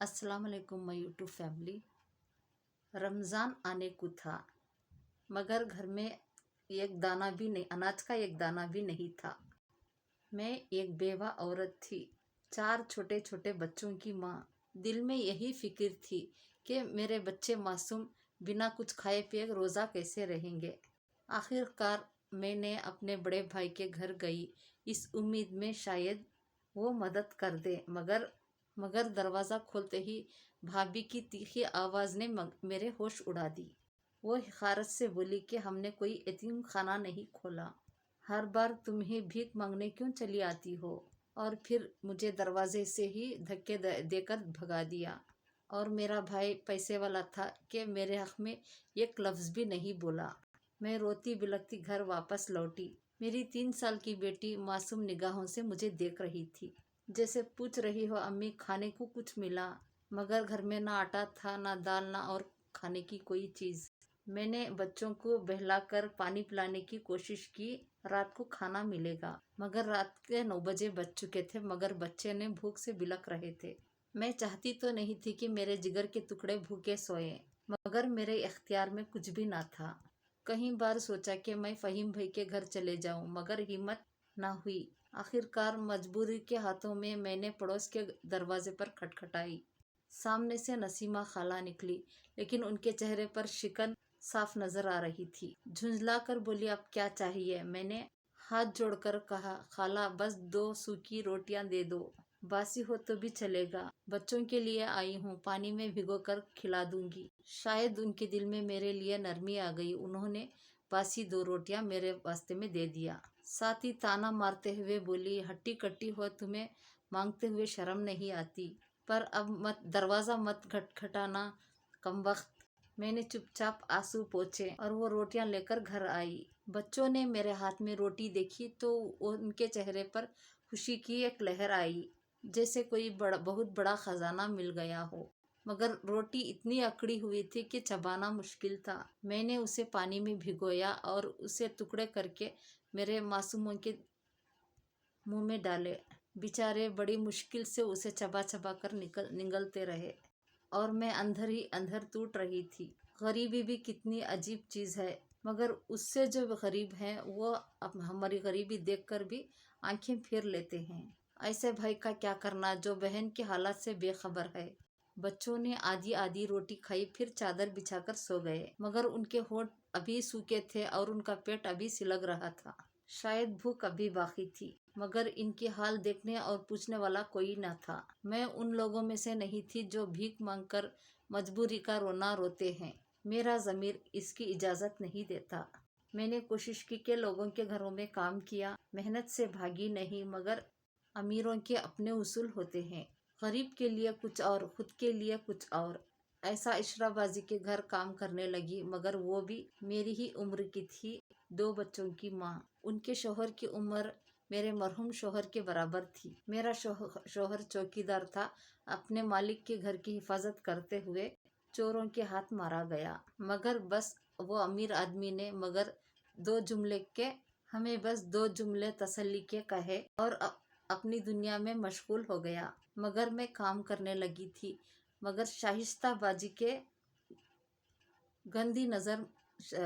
अस्सलाम वालेकुम my YouTube family. Ramzan आने को था मगर घर में एक दाना भी नहीं, अनाज का एक दाना भी नहीं था। मैं एक बेवा औरत थी, 4 छोटे छोटे बच्चों की माँ। दिल में यही फिक्र थी कि मेरे बच्चे मासूम बिना कुछ खाए पिए रोज़ा कैसे रहेंगे। आखिरकार मैंने अपने बड़े भाई के घर गई, इस उम्मीद में शायद वो मदद कर दे, मगर दरवाज़ा खोलते ही भाभी की तीखी आवाज़ ने मेरे होश उड़ा दी। वो हकारत से बोली कि हमने कोई यतीम खाना नहीं खोला, हर बार तुम ही भीख मांगने क्यों चली आती हो। और फिर मुझे दरवाजे से ही धक्के देकर भगा दिया। और मेरा भाई पैसे वाला था कि मेरे हक में एक लफ्ज़ भी नहीं बोला। मैं रोती बिलखती घर वापस लौटी। मेरी 3 साल की बेटी मासूम निगाहों से मुझे देख रही थी, जैसे पूछ रही हो अम्मी खाने को कुछ मिला। मगर घर में ना आटा था, ना दाल, ना और खाने की कोई चीज़। मैंने बच्चों को बहलाकर पानी पिलाने की कोशिश की, रात को खाना मिलेगा। मगर रात के 9 बजे बज चुके थे, मगर बच्चे ने भूख से बिलख रहे थे। मैं चाहती तो नहीं थी कि मेरे जिगर के टुकड़े भूखे सोए, मगर मेरे इख्तियार में कुछ भी ना था। कई बार सोचा कि मैं फ़हीम भाई के घर चले जाऊं, मगर हिम्मत ना हुई। आखिरकार मजबूरी के हाथों में मैंने पड़ोस के दरवाजे पर खटखटाई। सामने से नसीमा खाला निकली, लेकिन उनके चेहरे पर शिकन साफ नजर आ रही थी। झुंझला कर बोली, अब क्या चाहिए। मैंने हाथ जोड़कर कहा, खाला बस 2 सूखी रोटियां दे दो, बासी हो तो भी चलेगा। बच्चों के लिए आई हूँ, पानी में भिगोकर खिला दूंगी। शायद उनके दिल में मेरे लिए नरमी आ गई। उन्होंने बासी 2 रोटियां मेरे वास्ते में दे दिया। साथ ही ताना मारते हुए बोली, हट्टी कट्टी हो, तुम्हें मांगते हुए शर्म नहीं आती। पर अब मत दरवाज़ा मत खटखटाना कमबख्त। मैंने चुपचाप आंसू पोंछे और वो रोटियां लेकर घर आई। बच्चों ने मेरे हाथ में रोटी देखी तो उनके चेहरे पर खुशी की एक लहर आई, जैसे कोई बहुत बड़ा खजाना मिल गया हो। मगर रोटी इतनी अकड़ी हुई थी कि चबाना मुश्किल था। मैंने उसे पानी में भिगोया और उसे टुकड़े करके मेरे मासूमों के मुंह में डाले। बेचारे बड़ी मुश्किल से उसे चबा चबा कर निगलते रहे और मैं अंदर ही अंदर टूट रही थी। गरीबी भी कितनी अजीब चीज़ है, मगर उससे जो गरीब हैं वो अब हमारी गरीबी देखकर भी आंखें फेर लेते हैं। ऐसे भाई का क्या करना जो बहन के हालात से बेखबर है। बच्चों ने आधी आधी रोटी खाई, फिर चादर बिछाकर सो गए, मगर उनके होंठ अभी सूखे थे और उनका पेट अभी सिलग रहा था। शायद भूख अभी बाकी थी, मगर इनकी हाल देखने और पूछने वाला कोई न था। मैं उन लोगों में से नहीं थी जो भीख मांगकर मजबूरी का रोना रोते हैं। मेरा ज़मीर इसकी इजाज़त नहीं देता। मैंने कोशिश की कि लोगों के घरों में काम किया, मेहनत से भागी नहीं, मगर अमीरों के अपने उसूल होते हैं। गरीब के लिए कुछ और, खुद के लिए कुछ और। ऐसा इशराबाजी के घर काम करने लगी, मगर वो भी मेरी ही उम्र की थी, 2 बच्चों की माँ। उनके शोहर की उम्र मेरे मरहूम शोहर के बराबर थी। मेरा शोहर चौकीदार था। अपने मालिक के घर की हिफाजत करते हुए चोरों के हाथ मारा गया। मगर बस वो अमीर आदमी ने हमें बस 2 जुमले तसल्ली के कहे और अपनी दुनिया में मशगूल हो गया। मगर मैं काम करने लगी थी, मगर शाइस्ताबाजी के गंदी नज़र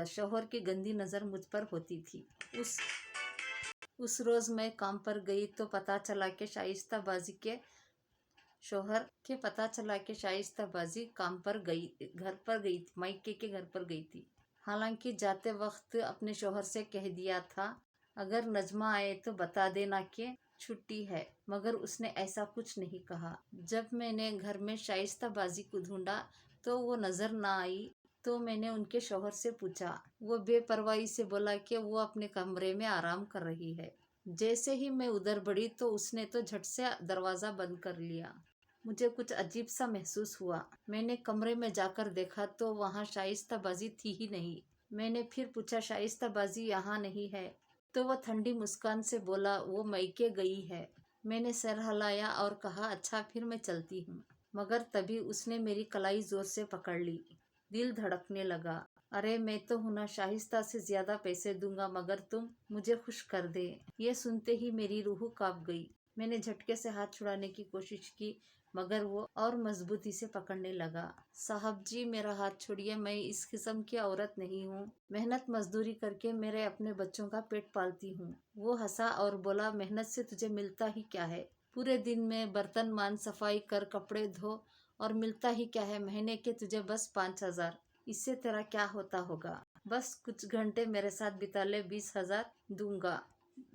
शोहर की गंदी नज़र मुझ पर होती थी। उस रोज़ मैं काम पर गई तो पता चला कि शाइस्ताबाजी काम पर गई, घर पर गई थी, मायके के घर पर गई थी। हालांकि जाते वक्त अपने शोहर से कह दिया था, अगर नजमा आए तो बता देना कि छुट्टी है, मगर उसने ऐसा कुछ नहीं कहा। जब मैंने घर में शाइस्ताबाजी को ढूंढा तो वो नज़र ना आई, तो मैंने उनके शोहर से पूछा। वो बेपरवाही से बोला कि वो अपने कमरे में आराम कर रही है। जैसे ही मैं उधर बढ़ी तो उसने तो झट से दरवाज़ा बंद कर लिया। मुझे कुछ अजीब सा महसूस हुआ। मैंने कमरे में जाकर देखा तो वहाँ शाइस्ताबाजी थी ही नहीं। मैंने फिर पूछा, शाइस्ताबाजी यहाँ नहीं है? तो वो ठंडी मुस्कान से बोला, वो मायके गई है। मैंने सर हिलाया और कहा, अच्छा फिर मैं चलती हूँ। मगर तभी उसने मेरी कलाई जोर से पकड़ ली। दिल धड़कने लगा। अरे मैं तो हूं ना, शाइस्ता से ज्यादा पैसे दूंगा मगर तुम मुझे खुश कर दे। ये सुनते ही मेरी रूह कांप गई। मैंने झटके से हाथ छुड़ाने की कोशिश की, मगर वो और मजबूती से पकड़ने लगा। साहब जी, मेरा हाथ छोड़िए, मैं इस किस्म की औरत नहीं हूँ। मेहनत मजदूरी करके मेरे अपने बच्चों का पेट पालती हूँ। वो हंसा और बोला, मेहनत से तुझे मिलता ही क्या है? पूरे दिन में बर्तन मान, सफाई कर, कपड़े धो, और मिलता ही क्या है? महीने के तुझे बस 5,000। इससे तेरा क्या होता होगा? बस कुछ घंटे मेरे साथ बिता ले, 20,000 दूंगा।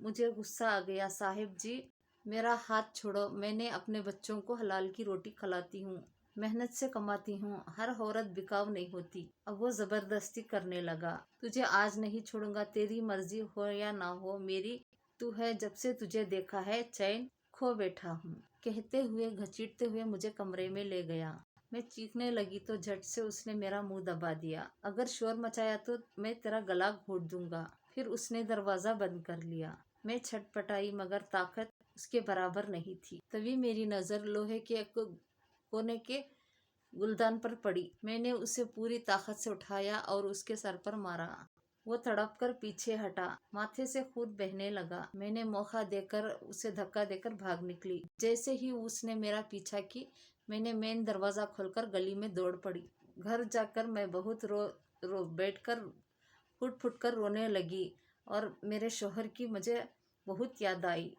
मुझे गुस्सा आ गया। साहिब जी, मेरा हाथ छोड़ो, मैंने अपने बच्चों को हलाल की रोटी खिलाती हूँ, मेहनत से कमाती हूँ, हर औरत बिकाऊ नहीं होती। अब वो जबरदस्ती करने लगा। तुझे आज नहीं छोड़ूंगा, तेरी मर्जी हो या ना हो, मेरी तू है। जब से तुझे देखा है चैन खो बैठा हूँ। कहते हुए घसीटते हुए मुझे कमरे में ले गया। मैं चीखने लगी तो झट से उसने मेरा मुंह दबा दिया। अगर शोर मचाया तो मैं तेरा गला घोट दूंगा। फिर उसने दरवाजा बंद कर लिया। मैं छटपटाई, मगर ताकत उसके बराबर नहीं थी। तभी मेरी नजर लोहे के कोने के गुलदान पर पड़ी। मैंने उसे पूरी ताकत से उठाया और उसके सर पर मारा। वो तड़प कर पीछे हटा, माथे से खून बहने लगा। मैंने मौका देकर उसे धक्का देकर भाग निकली। जैसे ही उसने मेरा पीछा की, मैंने मेन दरवाजा खोलकर गली में दौड़ पड़ी। घर जाकर मैं बहुत रो बैठकर फुट फुट कर रोने लगी और मेरे शोहर की मुझे बहुत याद आई।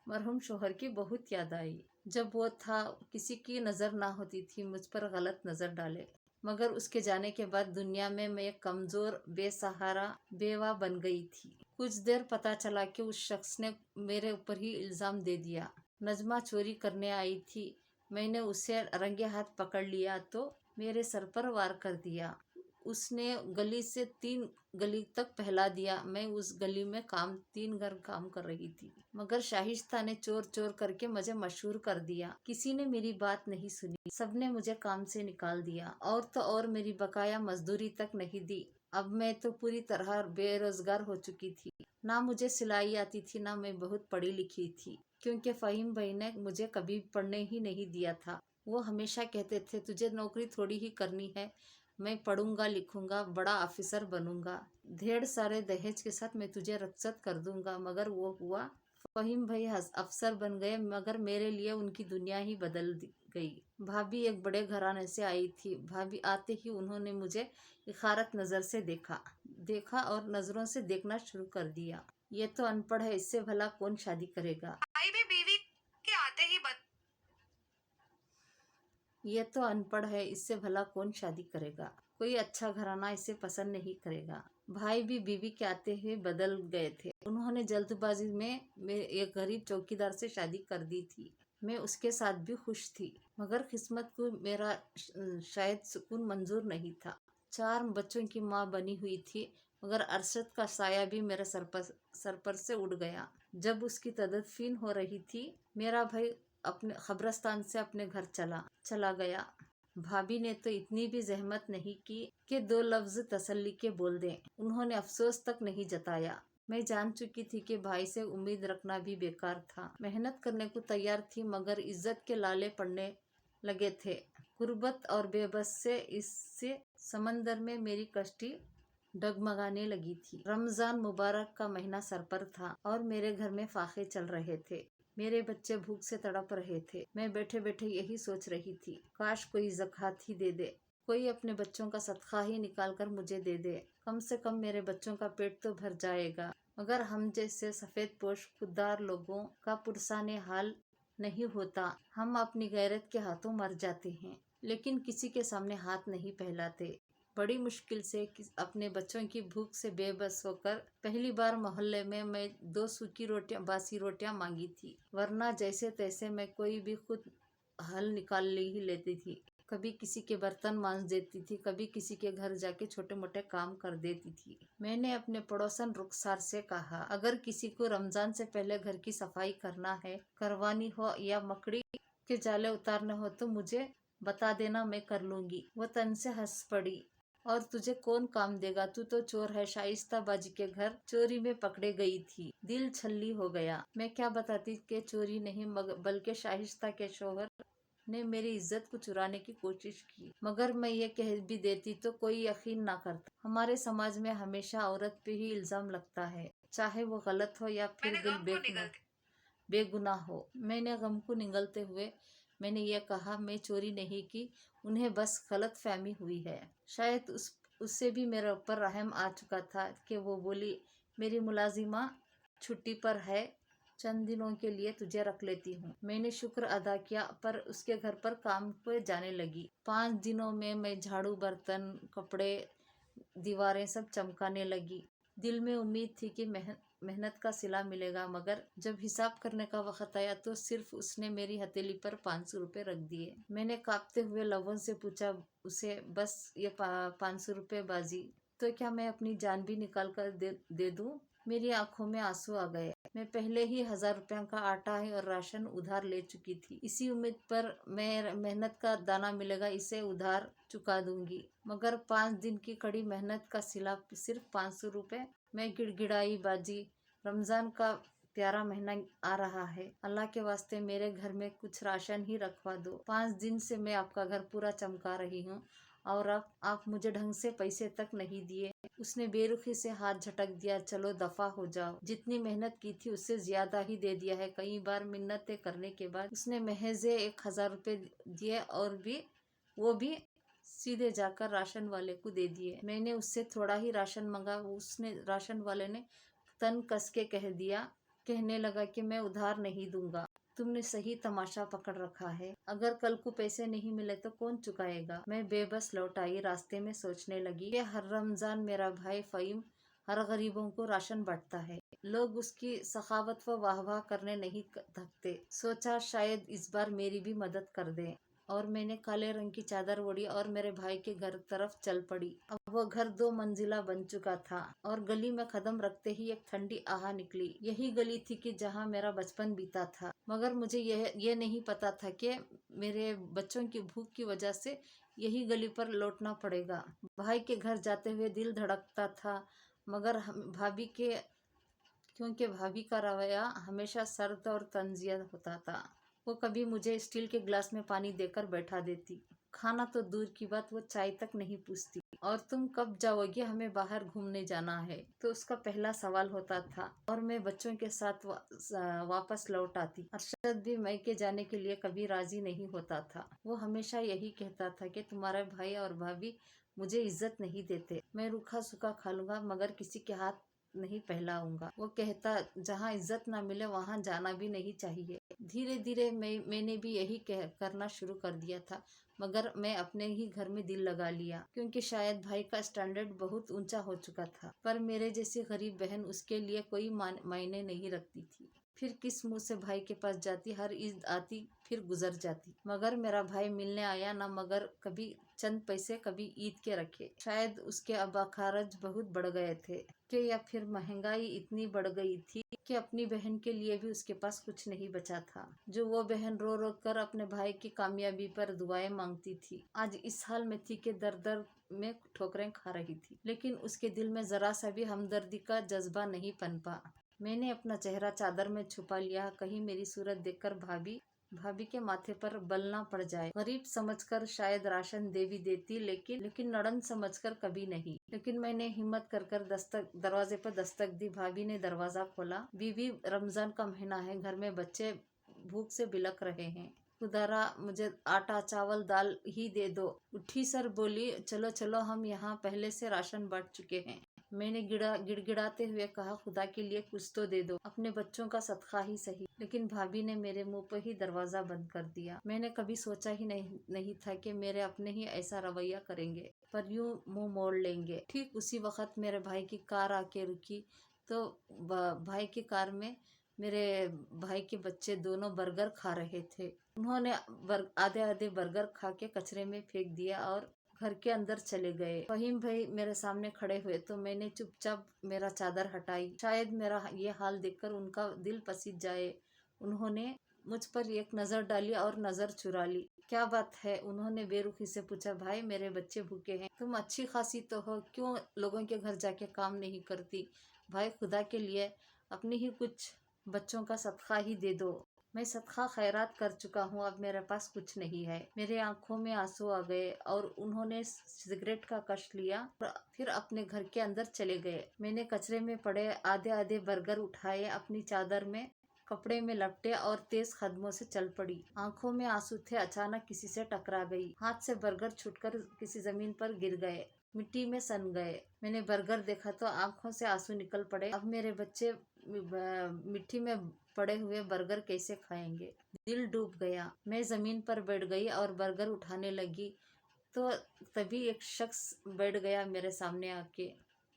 मरहूम शोहर की बहुत याद आई। जब वो था, किसी की नज़र ना होती थी मुझ पर गलत नज़र डाले। मगर उसके जाने के बाद दुनिया में मैं एक कमज़ोर, बेसहारा बेवा बन गई थी। कुछ देर पता चला कि उस शख्स ने मेरे ऊपर ही इल्ज़ाम दे दिया। नजमा चोरी करने आई थी। मैंने उसे रंगे हाथ पकड़ लिया तो मेरे सर पर वार कर दिया। उसने गली से 3 गली तक फैला दिया। मैं उस गली में 3 घर काम कर रही थी, मगर शाइस्ता ने चोर चोर करके मुझे मशहूर कर दिया। किसी ने मेरी बात नहीं सुनी, सबने मुझे काम से निकाल दिया, और तो और मेरी बकाया मजदूरी तक नहीं दी। अब मैं तो पूरी तरह बेरोजगार हो चुकी थी। ना मुझे सिलाई आती थी, ना मैं बहुत पढ़ी लिखी थी, क्योंकि फहीम भाई ने मुझे कभी पढ़ने ही नहीं दिया था। वो हमेशा कहते थे, तुझे नौकरी थोड़ी ही करनी है, मैं पढ़ूंगा लिखूंगा, बड़ा ऑफिसर बनूंगा, ढेर सारे दहेज के साथ मैं तुझे रुखसत कर दूंगा। मगर वो हुआ। फहीम भाई अफसर बन गए, मगर मेरे लिए उनकी दुनिया ही बदल गई। भाभी एक बड़े घराने से आई थी। भाभी आते ही उन्होंने मुझे इखारत नज़र से देखा और नज़रों से देखना शुरू कर दिया। ये तो अनपढ़ है, इससे भला कौन शादी करेगा? भाई भी बीवी के आते ही ये तो अनपढ़ है, इससे भला कौन शादी करेगा? कोई अच्छा घराना इसे पसंद नहीं करेगा। भाई भी बीवी के आते हुए बदल गए थे। उन्होंने जल्दबाजी में एक गरीब चौकीदार से शादी कर दी थी। मैं उसके साथ भी खुश थी, मगर किस्मत को मेरा शायद सुकून मंजूर नहीं था। 4 बच्चों की माँ बनी हुई थी, मगर अरशद का साया भी मेरे सर पर से उड़ गया। जब उसकी तदफीन हो रही थी, मेरा भाई अपने कब्रिस्तान से अपने घर चला गया। भाभी ने तो इतनी भी जहमत नहीं की कि 2 लफ्ज तसल्ली के बोल दें। उन्होंने अफसोस तक नहीं जताया। मैं जान चुकी थी कि भाई से उम्मीद रखना भी बेकार था। मेहनत करने को तैयार थी, मगर इज्जत के लाले पड़ने लगे थे। गुर्बत और बेबस से इससे समंदर में मेरी कश्ती डगमगाने लगी थी। रमजान मुबारक का महीना सर पर था और मेरे घर में फाखे चल रहे थे। मेरे बच्चे भूख से तड़प रहे थे। मैं बैठे बैठे यही सोच रही थी, काश कोई ज़कात ही दे दे, कोई अपने बच्चों का सदका ही निकाल कर मुझे दे दे। कम से कम मेरे बच्चों का पेट तो भर जाएगा। मगर हम जैसे सफ़ेद पोश खुददार लोगों का पुरसाने हाल नहीं होता। हम अपनी गैरत के हाथों मर जाते हैं, लेकिन किसी के सामने हाथ नहीं फैलाते। बड़ी मुश्किल से अपने बच्चों की भूख से बेबस होकर पहली बार मोहल्ले में मैं 2 सूखी रोटियां, बासी रोटियां मांगी थी, वरना जैसे तैसे मैं कोई भी खुद हल निकाल ही लेती थी। कभी किसी के बर्तन मांज देती थी, कभी किसी के घर जाके छोटे मोटे काम कर देती थी। मैंने अपने पड़ोसन रुखसार से कहा, अगर किसी को रमजान से पहले घर की सफाई करवानी हो या मकड़ी के जाले उतारने हो तो मुझे बता देना, मैं कर लूंगी। वो तन से हंस पड़ी, और तुझे कौन काम देगा, तू तो चोर है। शाइस्ता बाजी के घर चोरी में पकड़े गई थी। दिल छल्ली हो गया। मैं क्या बताती कि चोरी नहीं, बल्कि शाइस्ता के शोहर ने मेरी इज्जत को चुराने की कोशिश की। मगर मैं ये कह भी देती तो कोई यकीन ना करता। हमारे समाज में हमेशा औरत पे ही इल्जाम लगता है, चाहे वो गलत हो या फिर मैंने गम को निगलते बेगुनाह हो। मैंने गम को निगलते हुए میں نے یہ کہا میں چوری نہیں کی، انہیں بس غلط فہمی ہوئی ہے۔ شاید اس سے بھی میرے اوپر رحم آ چکا تھا کہ وہ بولی میری ملازمہ چھٹی پر ہے، چند دنوں کے لیے تجھے رکھ لیتی ہوں۔ میں نے شکر ادا کیا پر اس کے گھر پر کام پہ جانے لگی۔ 5 دنوں میں جھاڑو، برتن، کپڑے، دیواریں سب چمکانے لگی۔ دل میں امید تھی کہ محنت کا صلہ ملے گا، مگر جب حساب کرنے کا وقت آیا تو صرف اس نے میری ہتھیلی پر 500 روپے رکھ دیے۔ میں نے کانپتے ہوئے لبوں سے پوچھا اسے، بس یہ 500 روپے باجی، تو کیا میں اپنی جان بھی نکال کر دے دوں؟ میری آنکھوں میں آنسو آ گئے۔ میں پہلے ہی 1000 روپے کا آٹا اور راشن ادھار لے چکی تھی۔ اسی امید پر میں محنت کا دانہ ملے گا، اسے ادھار چکا دوں گی، مگر 5 دن کی کڑی محنت کا صلہ صرف 500 روپے۔ میں گڑ گڑائی، باجی رمضان کا پیارا مہینہ آ رہا ہے، اللہ کے واسطے میرے گھر میں کچھ راشن ہی رکھوا دو۔ 5 دن سے میں آپ کا گھر پورا چمکا رہی ہوں اور آپ مجھے ڈھنگ سے پیسے تک نہیں دیے۔ اس نے بے رخی سے ہاتھ جھٹک دیا، چلو دفع ہو جاؤ، جتنی محنت کی تھی اس سے زیادہ ہی دے دیا ہے۔ کئی بار منتیں کرنے کے بعد اس نے محض 1000 روپے دیے اور وہ بھی سیدھے جا کر راشن والے کو دے دیے۔ میں نے اس سے تھوڑا ہی راشن مانگا، راشن والے نے تن کس کے کہنے لگا کہ میں ادھار نہیں دوں گا، تم نے صحیح تماشا پکڑ رکھا ہے، اگر کل کو پیسے نہیں ملے تو کون چکائے گا؟ میں بے بس لوٹ آئی، راستے میں سوچنے لگی کہ ہر رمضان میرا بھائی فہیم ہر غریبوں کو راشن بانٹتا ہے، لوگ اس کی سخاوت و واہ واہ کرنے نہیں تھکتے۔ سوچا شاید اس بار میری بھی مدد کر دیں، اور میں نے کالے رنگ کی چادر اوڑھی اور میرے بھائی کے گھر طرف چل پڑی۔ اب وہ گھر 2 منزلہ بن چکا تھا اور گلی میں قدم رکھتے ہی ایک ٹھنڈی آہ نکلی۔ یہی گلی تھی کہ جہاں میرا بچپن بیتا تھا، مگر مجھے یہ نہیں پتا تھا کہ میرے بچوں کی بھوک کی وجہ سے یہی گلی پر لوٹنا پڑے گا۔ بھائی کے گھر جاتے ہوئے دل دھڑکتا تھا، مگر کیونکہ بھابھی کا رویہ ہمیشہ سرد اور طنزیہ ہوتا تھا، وہ کبھی مجھے اسٹیل کے گلاس میں پانی دے کر بیٹھا دیتی، کھانا تو دور کی بات وہ چائے تک نہیں پوچھتی، اور تم کب جاؤ گے، ہمیں باہر گھومنے جانا ہے، تو اس کا پہلا سوال ہوتا تھا، اور میں بچوں کے ساتھ واپس لوٹ آتی۔ ارشد بھی میکے جانے کے لیے کبھی راضی نہیں ہوتا تھا، وہ ہمیشہ یہی کہتا تھا کہ تمہارے بھائی اور بھابھی مجھے عزت نہیں دیتے، میں روکھا سوکھا کھا لوں گا مگر کسی کے ہاتھ نہیں پھیلاؤں گا۔ وہ کہتا جہاں عزت نہ ملے وہاں جانا بھی نہیں چاہیے۔ دھیرے دھیرے میں نے بھی یہی کرنا شروع کر دیا تھا، مگر میں اپنے ہی گھر میں دل لگا لیا، کیونکہ شاید بھائی کا اسٹینڈرڈ بہت اونچا ہو چکا تھا، پر میرے جیسی غریب بہن اس کے لیے کوئی معنی نہیں رکھتی تھی۔ پھر کس منہ سے بھائی کے پاس جاتی، ہر عید آتی پھر گزر جاتی، مگر میرا بھائی ملنے آیا نہ، مگر کبھی چند پیسے کبھی عید کے رکھے۔ شاید اس کے اب اخراج بہت بڑھ گئے تھے کہ یا پھر مہنگائی اتنی بڑھ گئی تھی کہ اپنی بہن کے لیے بھی اس کے پاس کچھ نہیں بچا تھا، جو وہ بہن رو رو کر اپنے بھائی کی کامیابی پر دعائیں مانگتی تھی، آج اس حال میں تھی کہ در در میں ٹھوکریں کھا رہی تھی، لیکن اس کے دل میں ذرا سا بھی ہمدردی کا جذبہ نہیں پنپا۔ میں نے اپنا چہرہ چادر میں چھپا لیا، کہیں میری صورت دیکھ کر بھابھی کے ماتھے پر بل نہ پڑ جائے۔ غریب سمجھ کر شاید راشن دے بھی دیتی، لیکن نڑند سمجھ کر کبھی نہیں۔ لیکن میں نے ہمت کر دروازے پر دستک دی، بھابھی نے دروازہ کھولا۔ بیوی، رمضان کا مہینہ ہے، گھر میں بچے بھوک سے بلک رہے ہیں، خدارا مجھے آٹا چاول دال ہی دے دو۔ اٹھی سر بولی، چلو چلو، ہم یہاں پہلے سے راشن بانٹ چکے ہیں۔ میں نے گڑ گڑاتے ہوئے کہا، خدا کے لیے کچھ تو دے دو، اپنے بچوں کا صدقہ ہی صحیح۔ لیکن بھابھی نے میرے منہ پہ ہی دروازہ بند کر دیا۔ میں نے کبھی سوچا ہی نہیں تھا کہ میرے اپنے ہی ایسا رویہ کریں گے، پر یوں منہ موڑ لیں گے۔ ٹھیک اسی وقت میرے بھائی کی کار آ کے رکی، تو بھائی کی کار میں میرے بھائی کے بچے دونوں برگر کھا رہے تھے۔ انہوں نے آدھے برگر کھا کے کچرے میں پھینک دیا اور گھر کے اندر چلے گئے۔ فہیم بھائی میرے سامنے کھڑے ہوئے تو میں نے چپ چاپ میرا چادر ہٹائی، شاید میرا یہ حال دیکھ کر ان کا دل پسیج جائے۔ انہوں نے مجھ پر ایک نظر ڈالی اور نظر چرا لی۔ کیا بات ہے؟ انہوں نے بے رخی سے پوچھا۔ بھائی، میرے بچے بھوکے ہیں، تم اچھی خاصی تو ہو، کیوں لوگوں کے گھر جا کے کام نہیں کرتی؟ بھائی، خدا کے لیے اپنی ہی کچھ بچوں کا صدقہ ہی دے دو، میں صدقہ خیرات کر چکا ہوں، اب میرے پاس کچھ نہیں ہے۔ میرے آنکھوں میں آنسو آ گئے اور انہوں نے سگریٹ کا کش لیا، پھر اپنے گھر کے اندر چلے گئے۔ میں نے کچرے میں پڑے آدھے برگر اٹھائے، اپنی چادر میں कपड़े में लपटे और तेज कदमों से चल पड़ी। आंखों में आंसू थे, अचानक किसी से टकरा गई। हाथ से बर्गर छूटकर किसी जमीन पर गिर गए, मिट्टी में सन गए। मैंने बर्गर देखा तो आंखों से आंसू निकल पड़े। अब मेरे बच्चे मिट्टी में पड़े हुए बर्गर कैसे खाएंगे? दिल डूब गया। मैं जमीन पर बैठ गई और बर्गर उठाने लगी तो तभी एक शख्स बैठ गया मेरे सामने आके।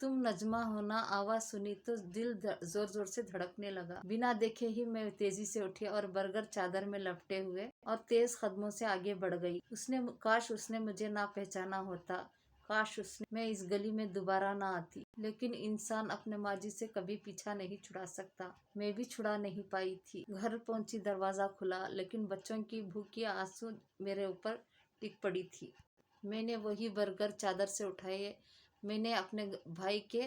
तुम नजमा हो ना? आवाज सुनी तो दिल जोर जोर से धड़कने लगा। बिना देखे ही मैं तेजी से उठी और बर्गर चादर में लपटे हुए और तेज कदमों से आगे बढ़ गई। काश उसने मुझे ना पहचाना होता, काश मैं इस गली में दोबारा ना आती। लेकिन इंसान अपने माजी से कभी पीछा नहीं छुड़ा सकता। मैं भी छुड़ा नहीं पाई थी। घर पहुंची, दरवाजा खुला, लेकिन बच्चों की भूख की आंसू मेरे ऊपर टिक पड़ी थी। मैंने वही बर्गर चादर से उठाए, मैंने अपने भाई के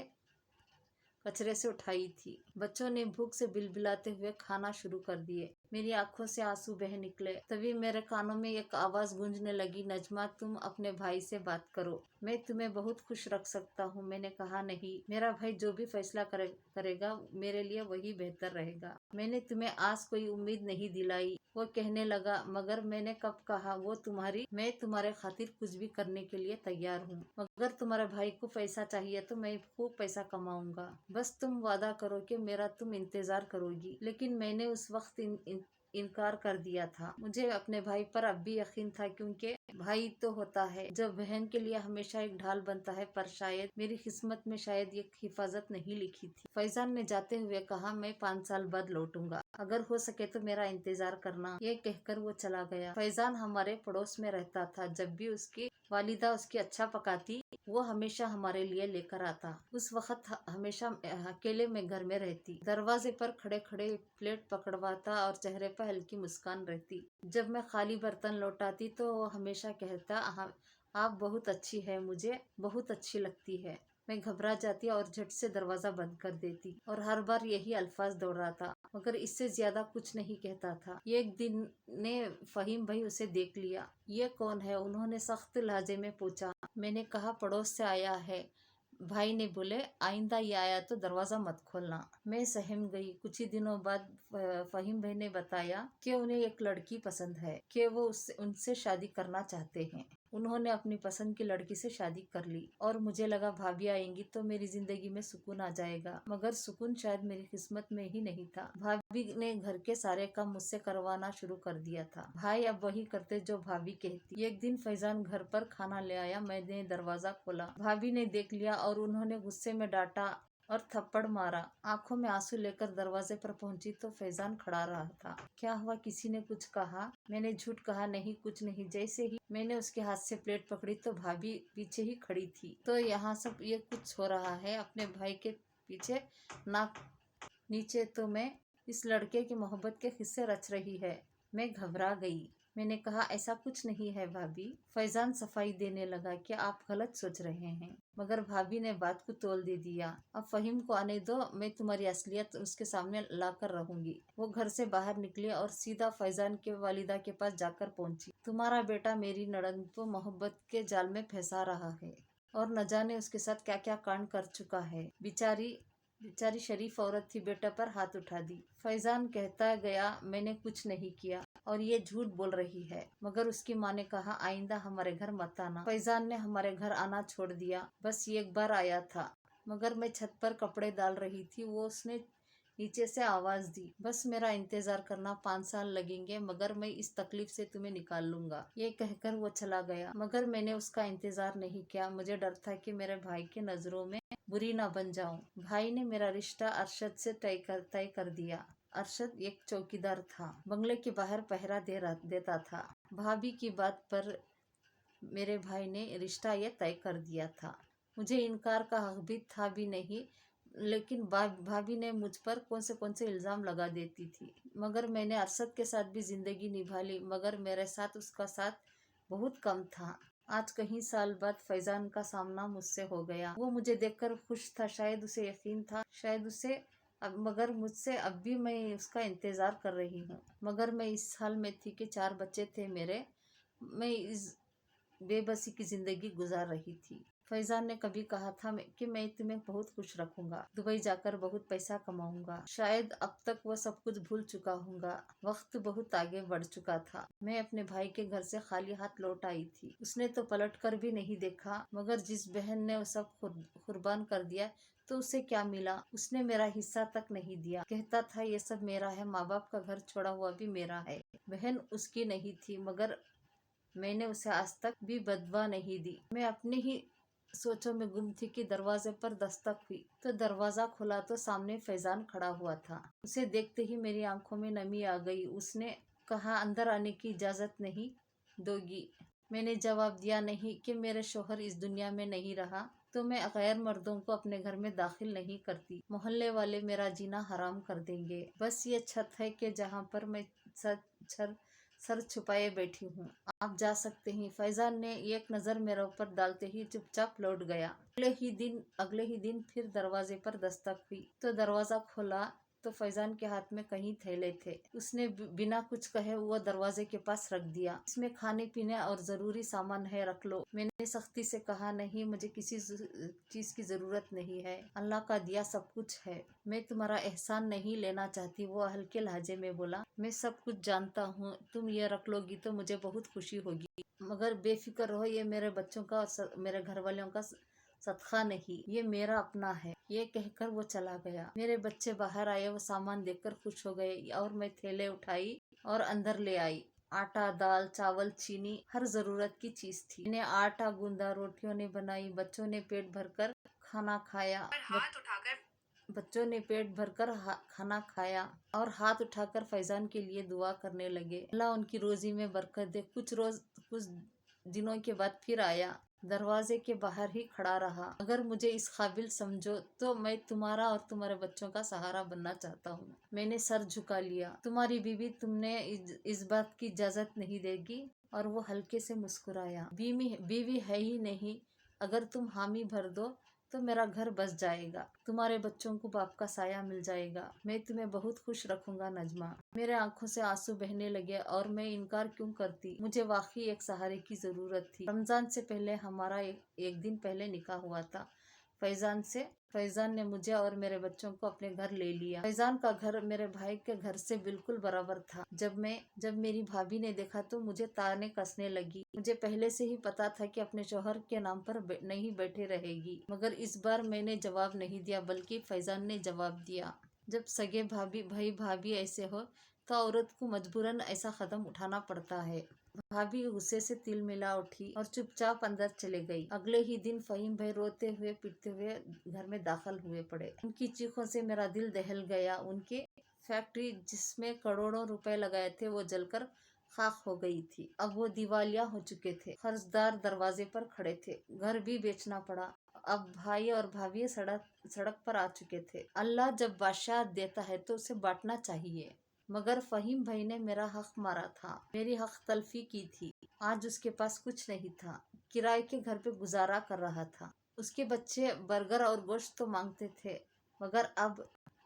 कचरे से उठाई थी। बच्चों ने भूख से बिलबिलाते हुए खाना शुरू कर दिए। मेरी आंखों से आंसू बह निकले। तभी मेरे कानों में एक आवाज गूंजने लगी, नजमा तुम अपने भाई से बात करो, मैं तुम्हें बहुत खुश रख सकता हूँ। मैंने कहा नहीं, मेरा भाई जो भी फैसला करेगा मेरे लिए वही बेहतर रहेगा। मैंने तुम्हें आज कोई उम्मीद नहीं दिलाई। वो कहने लगा, मगर मैंने कब कहा? मैं तुम्हारे खातिर कुछ भी करने के लिए तैयार हूँ। मगर तुम्हारे भाई को पैसा चाहिए तो मैं खूब पैसा कमाऊंगा। बस तुम वादा करो कि मेरा तुम इंतजार करोगी। लेकिन मैंने उस वक्त इनकार कर दिया था। मुझे अपने भाई पर अब भी यकीन था, क्योंकि भाई तो होता है जो बहन के लिए हमेशा एक ढाल बनता है। पर शायद मेरी किस्मत में शायद ये हिफाजत नहीं लिखी थी। फैजान ने जाते हुए कहा, मैं 5 साल बाद लौटूंगा, अगर हो सके तो मेरा इंतजार करना। ये कहकर वो चला गया। फैजान हमारे पड़ोस में रहता था। जब भी उसकी वालिदा उसकी अच्छा पकाती, वो हमेशा हमारे लिए लेकर आता। उस वक्त हमेशा अकेले में घर में रहती। दरवाजे पर खड़े खड़े प्लेट पकड़वाता और चेहरे पर हल्की मुस्कान रहती। जब मैं खाली बर्तन लौटाती तो वो हमेशा कहता, आप बहुत अच्छी है, मुझे बहुत अच्छी लगती है। मैं घबरा जाती और झट से दरवाजा बंद कर देती और हर बार यही अल्फाज दोहराता, मगर इससे ज्यादा कुछ नहीं कहता था। एक दिन ने फहीम भाई उसे देख लिया। ये कौन है? उन्होंने सख्त लहजे में पूछा। मैंने कहा, पड़ोस से आया है। भाई ने बोले, आइंदा ये आया तो दरवाजा मत खोलना। मैं सहम गई। कुछ ही दिनों बाद फहीम भाई ने बताया कि उन्हें एक लड़की पसंद है, कि वो उनसे शादी करना चाहते हैं। उन्होंने अपनी पसंद की लड़की से शादी कर ली और मुझे लगा भाभी आएंगी तो मेरी जिंदगी में सुकून आ जाएगा। मगर सुकून शायद मेरी किस्मत में ही नहीं था। भाभी ने घर के सारे काम मुझसे करवाना शुरू कर दिया था। भाई अब वही करते जो भाभी कहती। एक दिन फैजान घर पर खाना ले आया। मैंने दरवाजा खोला। भाभी ने देख लिया और उन्होंने गुस्से में डांटा और थप्पड़ मारा। आंखों में आंसू लेकर दरवाजे पर पहुंची तो फैजान खड़ा रहा था। क्या हुआ? किसी ने कुछ कहा? मैंने झूठ कहा, नहीं कुछ नहीं। जैसे ही मैंने उसके हाथ से प्लेट पकड़ी तो भाभी पीछे ही खड़ी थी। तो यहाँ सब ये कुछ हो रहा है अपने भाई के पीछे, नाक नीचे तो मैं इस लड़के की मोहब्बत के किस्से रच रही है। मैं घबरा गई। मैंने कहा, ऐसा कुछ नहीं है भाभी। फैजान सफाई देने लगा कि आप गलत सोच रहे हैं। मगर भाभी ने बात को तोल दे दिया। अब फहीम को आने दो, मैं तुम्हारी असलियत उसके सामने लाकर रहूंगी। वो घर से बाहर निकली और सीधा फैजान के वालिदा के पास जाकर पहुंची। तुम्हारा बेटा मेरी नड़द को मोहब्बत के जाल में फंसा रहा है और न जाने उसके साथ क्या क्या कांड कर चुका है। बेचारी शरीफ औरत थी, बेटा पर हाथ उठा दी। फैजान कहता गया, मैंने कुछ नहीं किया और ये झूठ बोल रही है। मगर उसकी माँ ने कहा, आइंदा हमारे घर मत आना। फैजान ने हमारे घर आना छोड़ दिया। बस एक बार आया था, मगर मैं छत पर कपड़े डाल रही थी। उसने नीचे से आवाज दी, बस मेरा इंतजार करना, 5 साल लगेंगे, मगर मैं इस तकलीफ से तुम्हें निकाल लूंगा। ये कहकर वो चला गया। मगर मैंने उसका इंतजार नहीं किया। मुझे डर था कि मेरे भाई की नजरों में बुरी ना बन जाऊं। भाई ने मेरा रिश्ता अरशद से तय कर दिया। अरशद एक चौकीदार था, बंगले के बाहर पहरा देता था। भाभी की बात पर मेरे भाई ने रिश्ता ये तय कर दिया था। मुझे इनकार का हक भी था भी नहीं, लेकिन भाभी ने मुझ पर कौन से इल्जाम लगा देती थी। मगर मैंने अरशद के साथ भी जिंदगी निभा ली, मगर मेरे साथ उसका साथ बहुत कम था। आज कई साल बाद फैजान का सामना मुझसे हो गया। वो मुझे देखकर खुश था, शायद उसे यकीन था, मगर मुझसे अब भी मैं उसका इंतजार कर रही हूँ। मगर मैं इस हाल में थी कि 4 बच्चे थे मेरे। मैं इस बेबसी की जिंदगी गुजार रही थी। फैजान ने कभी कहा था कि मैं तुम्हें बहुत खुश रखूंगा, दुबई जाकर बहुत पैसा कमाऊंगा। शायद अब तक वो सब कुछ भूल चुका हूँगा। वक्त बहुत आगे बढ़ चुका था। मैं अपने भाई के घर से खाली हाथ लौट आई थी। उसने तो पलट कर भी नहीं देखा, मगर जिस बहन ने वो सब कुर्बान कर दिया तो उसे क्या मिला? उसने मेरा हिस्सा तक नहीं दिया। कहता था ये सब मेरा है, माँ बाप का घर छोड़ा हुआ भी मेरा है। बहन उसकी नहीं थी, मगर मैंने उसे आज तक भी बदवा नहीं दी। मैं अपने ही सोचों में गुम थी कि दरवाजे पर दस्तक हुई तो दरवाजा खुला तो सामने फैजान खड़ा हुआ था। उसे देखते ही मेरी आंखों में नमी आ गई। उसने कहा, अंदर आने की इजाजत नहीं दोगी? मैंने जवाब दिया, नहीं, कि मेरे शोहर इस दुनिया में नहीं रहा तो मैं गैर मर्दों को अपने घर में दाखिल नहीं करती। मोहल्ले वाले मेरा जीना हराम कर देंगे। बस ये छत है कि जहाँ पर मैं सर छुपाए बैठी हूँ। आप जा सकते हैं। फैजान ने एक नज़र मेरे ऊपर डालते ही चुपचाप लौट गया। अगले ही दिन फिर दरवाजे पर दस्तक हुई तो दरवाजा खोला तो फैजान के हाथ में कहीं थैले थे। उसने बिना कुछ कहे वो दरवाजे के पास रख दिया। इसमें खाने पीने और जरूरी सामान है, रख लो। मैंने सख्ती से कहा, नहीं, मुझे किसी चीज की जरूरत नहीं है, अल्लाह का दिया सब कुछ है। मैं तुम्हारा एहसान नहीं लेना चाहती, वो हल्के लहजे में बोला। मैं सब कुछ जानता हूँ, तुम ये रख लोगी तो मुझे बहुत खुशी होगी, मगर बेफिक्र रहो, ये मेरे बच्चों का और मेरे घर वालों का सदका नहीं, ये मेरा अपना है। ये कहकर वो चला गया। मेरे बच्चे बाहर आए, वो सामान देखकर खुश हो गए और मैं थैले उठाई और अंदर ले आई। आटा, दाल, चावल, चीनी, हर जरूरत की चीज थी। मैंने आटा गूंदा, रोटियों ने बनाई। बच्चों ने पेट भरकर खाना खाया और हाथ उठाकर बच्चों ने पेट भरकर खाना खाया और हाथ उठाकर फैजान के लिए दुआ करने लगे। अल्लाह उनकी रोजी में बरकत दे। कुछ दिनों के बाद फिर आया। दरवाजे के बाहर ही खड़ा रहा। अगर मुझे इस काबिल समझो तो मैं तुम्हारा और तुम्हारे बच्चों का सहारा बनना चाहता हूँ। मैंने सर झुका लिया। तुम्हारी बीवी तुमने इस बात की इजाजत नहीं देगी? और वो हल्के से मुस्कुराया। बीवी है ही नहीं, अगर तुम हामी भर दो तो मेरा घर बस जाएगा, तुम्हारे बच्चों को बाप का साया मिल जाएगा। मैं तुम्हें बहुत खुश रखूंगा नजमा। मेरे आंखों से आंसू बहने लगे और मैं इनकार क्यों करती? मुझे वाकई एक सहारे की जरूरत थी। रमजान से पहले हमारा एक दिन पहले निकाह हुआ था। फैजान ने मुझे और मेरे बच्चों को अपने घर ले लिया। फैजान का घर मेरे भाई के घर से बिल्कुल बराबर था। जब मेरी भाभी ने देखा तो मुझे ताने कसने लगी। मुझे पहले से ही पता था कि अपने शौहर के नाम पर नहीं बैठे रहेगी, मगर इस बार मैंने जवाब नहीं दिया, बल्कि फैजान ने जवाब दिया। जब सगे भाई भाभी ऐसे हो तो औरत को मजबूरन ऐसा कदम उठाना पड़ता है। भाभी गुस्से से तिल मिला उठी और चुपचाप अंदर चले गई। अगले ही दिन फहीम भाई रोते हुए पीटते हुए घर में दाखिल हुए पड़े। उनकी चीखों से मेरा दिल दहल गया। उनकी फैक्ट्री जिसमें करोड़ों रुपए लगाए थे वो जलकर खाक हो गई थी। अब वो दिवालिया हो चुके थे। कर्जदार दरवाजे पर खड़े थे। घर भी बेचना पड़ा। अब भाई और भाभी सड़क पर आ चुके थे। अल्लाह जब बादशाह देता है तो उसे बांटना चाहिए, मगर फहीम भाई ने मेरा हक मारा था, मेरी हक तलफी की थी। आज उसके पास कुछ नहीं था। किराए के घर पे गुजारा कर रहा था। उसके बच्चे बर्गर और गोश्त तो मांगते थे, मगर अब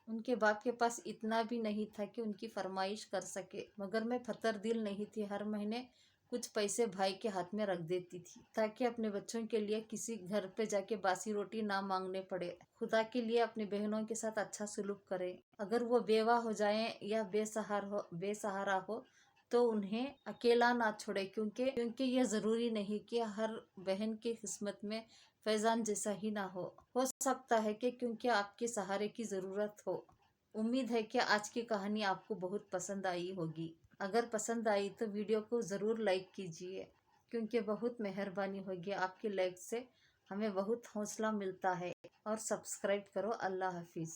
उनके बाप के पास इतना भी नहीं था कि उनकी फरमाइश कर सके। मगर मैं फतर दिल नहीं थी। हर महीने कुछ पैसे भाई के हाथ में रख देती थी ताकि अपने बच्चों के लिए किसी घर पे जाके बासी रोटी ना मांगने पड़े। खुदा के लिए अपनी बहनों के साथ अच्छा सलूक करे। अगर वो बेवा हो जाएं या बेसहारा हो तो उन्हें अकेला ना छोड़े, क्योंकि ये जरूरी नहीं कि हर बहन की किस्मत में फैजान जैसा ही ना हो सकता है कि क्योंकि आपके सहारे की जरूरत हो। उम्मीद है कि आज की कहानी आपको बहुत पसंद आई होगी। अगर पसंद आई तो वीडियो को ज़रूर लाइक कीजिए, क्योंकि बहुत मेहरबानी होगी। आपके लाइक से हमें बहुत हौसला मिलता है। और सब्सक्राइब करो। अल्लाह हाफिज़।